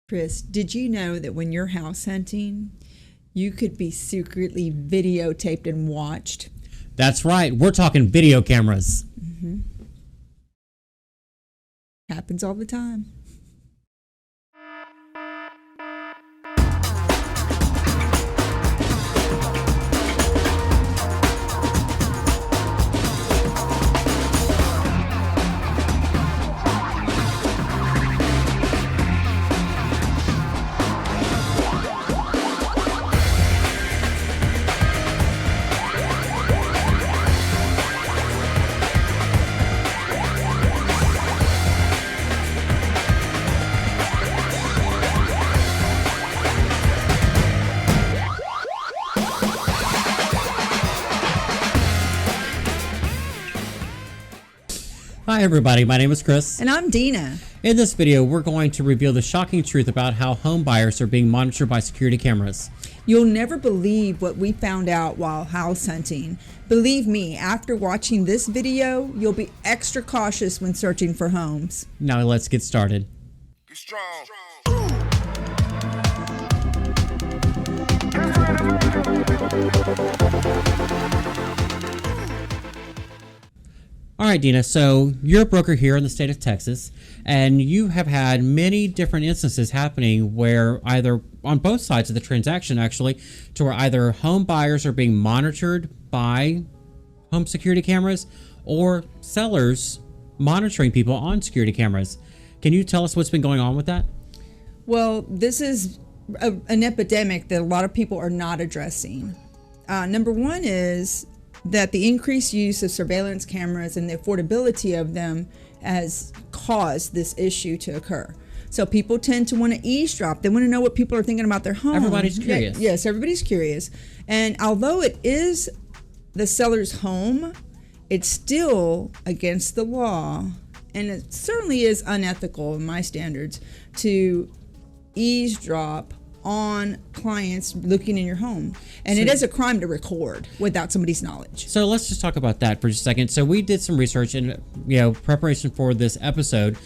Chris, did you know that when you're house hunting, you could be secretly videotaped and watched? That's right. We're talking video cameras. Mm-hmm. Happens all the time. Hi everybody, my name is Chris. And I'm Dina. In this video, we're going to reveal the shocking truth about how home buyers are being monitored by security cameras. You'll never believe what we found out while house hunting. Believe me, after watching this video, you'll be extra cautious when searching for homes. Now let's get started. Get strong. All right, Dina, so you're a broker here in the state of Texas, and you have had many different instances happening where either on both sides of the transaction, actually, to where either home buyers are being monitored by home security cameras or sellers monitoring people on security cameras. Can you tell us what's been going on with that? Well, this is an epidemic that a lot of people are not addressing. Number one is that the increased use of surveillance cameras and the affordability of them has caused this issue to occur. So people tend to want to eavesdrop. They want to know what people are thinking about their home. Everybody's curious. Yes, everybody's curious. And although it is the seller's home, it's still against the law, and it certainly is unethical in my standards to eavesdrop on clients looking in your home. And it is a crime to record without somebody's knowledge. So let's just talk about that for just a second. So we did some research in preparation for this episode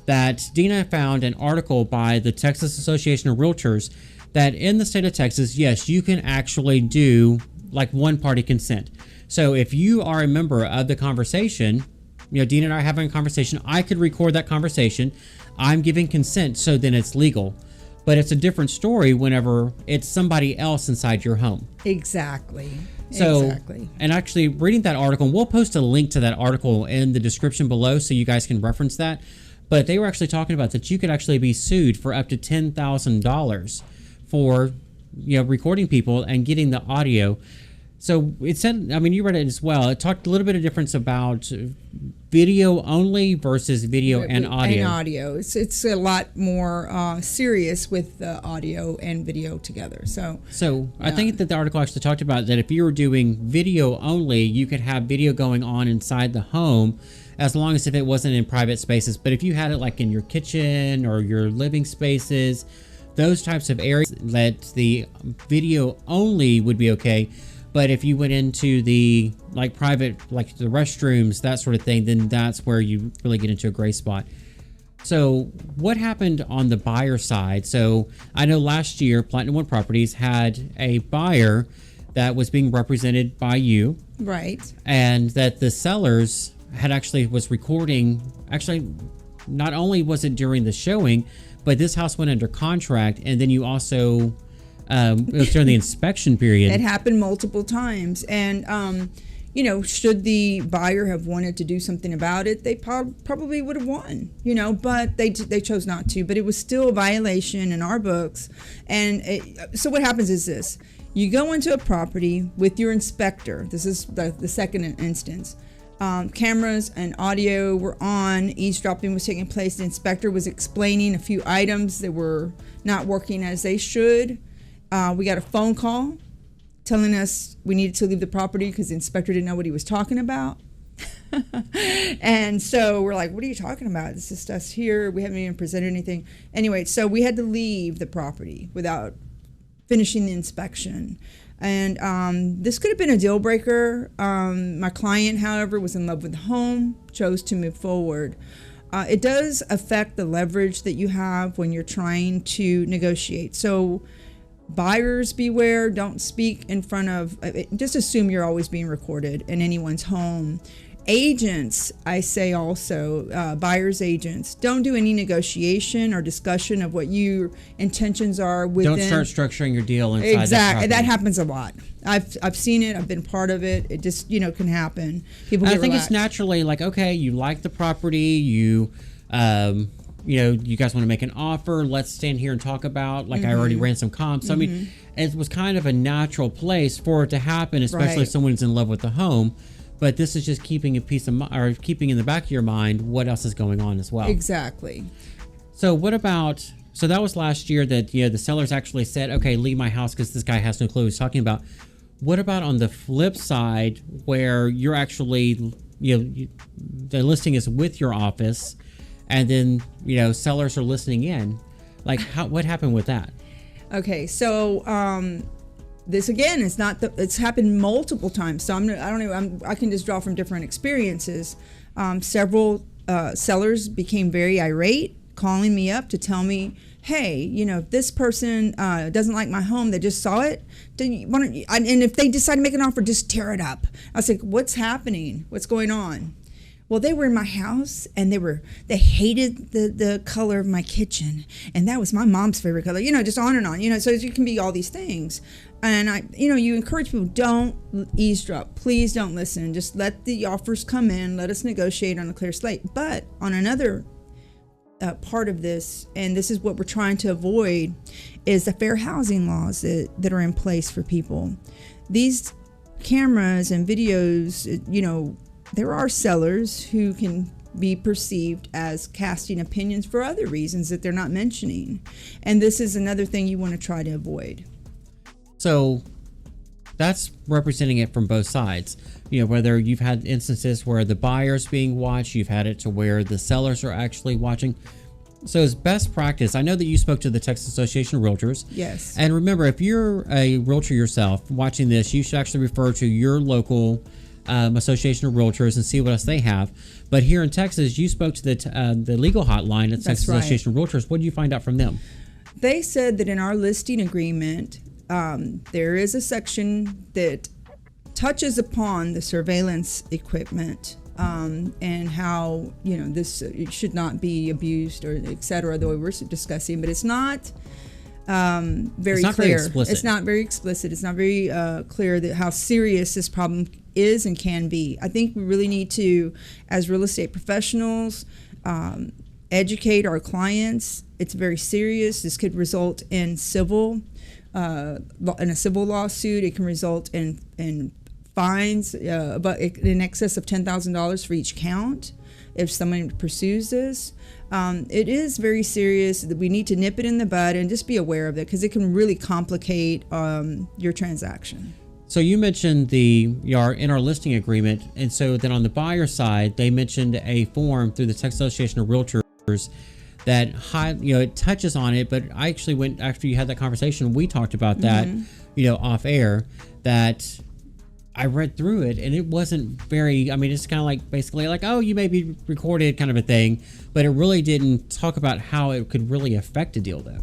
that Dina found an article by the Texas Association of Realtors that in the state of Texas, yes, you can actually do like one-party consent. So if you are a member of the conversation, Dina and I are having a conversation, I could record that conversation. I'm giving consent, so then it's legal. But it's a different story whenever it's somebody else inside your home. Exactly. And actually reading that article, and we'll post a link to that article in the description below so you guys can reference that. But they were actually talking about that you could actually be sued for up to $10,000 for recording people and getting the audio. So it said, you read it as well. It talked a little bit of difference about video only versus video and audio. And audio. It's a lot more serious with the audio and video together. So I think that the article actually talked about that if you were doing video only, you could have video going on inside the home as long as if it wasn't in private spaces. But if you had it like in your kitchen or your living spaces, those types of areas, that the video only would be okay. But if you went into the private, like the restrooms, that sort of thing, then that's where you really get into a gray spot. So what happened on the buyer side? So I know last year Platinum One Properties had a buyer that was being represented by you. Right. And that the sellers had was recording. Actually, not only was it during the showing, but this house went under contract. And then you also... it was during the inspection period. It happened multiple times. And, should the buyer have wanted to do something about it, they probably would have won, but they chose not to. But it was still a violation in our books. And so what happens is this. You go into a property with your inspector. This is the second instance. Cameras and audio were on. Eavesdropping was taking place. The inspector was explaining a few items that were not working as they should. We got a phone call telling us we needed to leave the property because the inspector didn't know what he was talking about. And so we're like, what are you talking about? It's just us here. We haven't even presented anything. Anyway, so we had to leave the property without finishing the inspection. And this could have been a deal breaker. My client, however, was in love with the home, chose to move forward. it does affect the leverage that you have when you're trying to negotiate. So buyers beware, don't speak in front of, just assume you're always being recorded in anyone's home. Agents, I say also, buyers agents, don't do any negotiation or discussion of what your intentions are within. Don't start structuring your deal inside. Exactly, that happens a lot. I've seen it. I've been part of it. It just can happen. People get I think relaxed. It's naturally like, okay, you like the property, you guys want to make an offer. Let's stand here and talk about. Like I already ran some comps. So, I mean, it was kind of a natural place for it to happen, especially if someone's in love with the home. But this is just keeping a piece of or keeping in the back of your mind what else is going on as well. Exactly. So what about? So that was last year that the sellers actually said, okay, leave my house because this guy has no clue what he's talking about. What about on the flip side where you're actually the listing is with your office, and then sellers are listening in? Like what happened with that? Okay, so this again is not it's happened multiple times. So I can just draw from different experiences. Several sellers became very irate, calling me up to tell me, hey, if this person doesn't like my home, they just saw it, and if they decide to make an offer, just tear it up. I was like, what's happening? What's going on? Well, they were in my house and they hated the color of my kitchen, and that was my mom's favorite color, just on and on, so it can be all these things. And you encourage people, don't eavesdrop, please don't listen, just let the offers come in, let us negotiate on a clear slate. But on another part of this, and this is what we're trying to avoid, is the fair housing laws that are in place for people. These cameras and videos, there are sellers who can be perceived as casting opinions for other reasons that they're not mentioning. And this is another thing you want to try to avoid. So that's representing it from both sides. Whether you've had instances where the buyer's being watched, you've had it to where the sellers are actually watching. So as best practice, I know that you spoke to the Texas Association of Realtors. Yes. And remember, if you're a realtor yourself watching this, you should actually refer to your local Association of Realtors and see what else they have. But here in Texas, you spoke to the legal hotline at Texas Association of Realtors. What did you find out from them? They said that in our listing agreement, there is a section that touches upon the surveillance equipment and how this should not be abused or et cetera, the way we're discussing, but it's not very clear. It's not very explicit. It's not very clear that how serious this problem is and can be. I think we really need to, as real estate professionals, educate our clients. It's very serious. This could result in in a civil lawsuit. It can result in fines in excess of $10,000 for each count if someone pursues this. It is very serious. That we need to nip it in the bud and just be aware of it, because it can really complicate your transaction. So you mentioned in our listing agreement, and so then on the buyer side, they mentioned a form through the Texas Association of Realtors that it touches on it. But I actually went after you had that conversation. We talked about that, off air. That I read through it, and it wasn't very. I mean, it's kind of like basically like, oh, you may be recorded, kind of a thing. But it really didn't talk about how it could really affect a deal, though.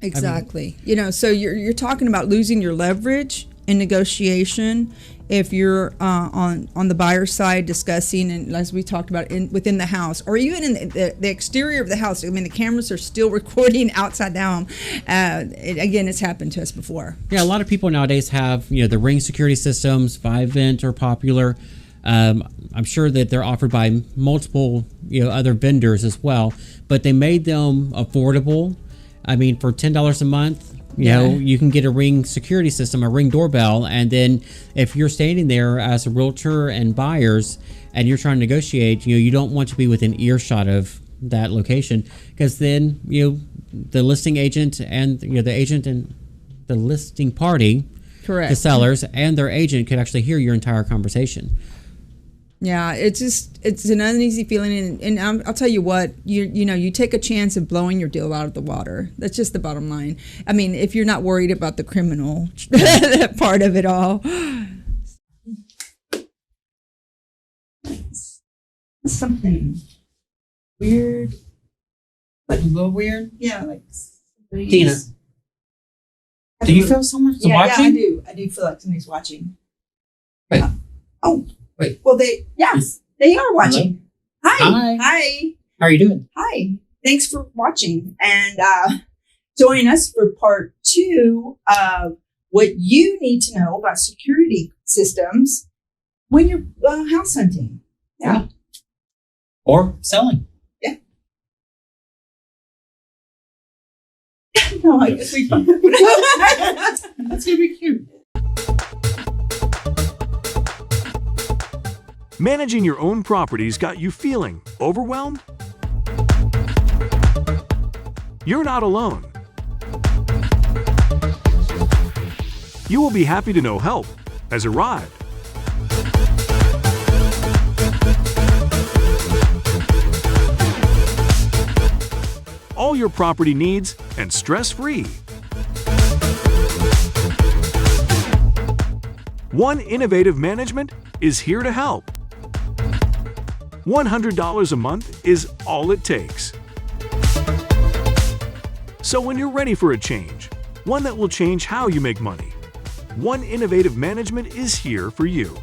Exactly. So you're talking about losing your leverage in negotiation if you're on the buyer side discussing, and as we talked about, within the house or even in the exterior of the house. I mean, the cameras are still recording outside the home. Again, it's happened to us before. Yeah, a lot of people nowadays have the Ring security systems. Vivint are popular. I'm sure that they're offered by multiple other vendors as well, but they made them affordable. I mean, for $10 a month, you can get a Ring security system, a Ring doorbell, and then if you're standing there as a realtor and buyers and you're trying to negotiate, you don't want to be within earshot of that location, because then the listing agent and the agent and the listing party, correct, the sellers and their agent could actually hear your entire conversation. Yeah, it's an uneasy feeling, and I'll tell you what, you take a chance of blowing your deal out of the water. That's just the bottom line. I mean, if you're not worried about the criminal part of it all. Something. weird. A little weird. Yeah, like Tina, do you feel someone's watching? Yeah, I do. I do feel like somebody's watching. Wait. Wait. Well, they are watching. Hi. Hi. How are you doing? Hi. Thanks for watching and join us for part 2 of what you need to know about security systems when you're house hunting. Yeah. Or selling. Yeah. No, I guess we. That's gonna be cute. Managing your own properties got you feeling overwhelmed? You're not alone. You will be happy to know help has arrived. All your property needs and stress-free. One Innovative Management is here to help. $100 a month is all it takes. So when you're ready for a change, one that will change how you make money, One Innovative Management is here for you.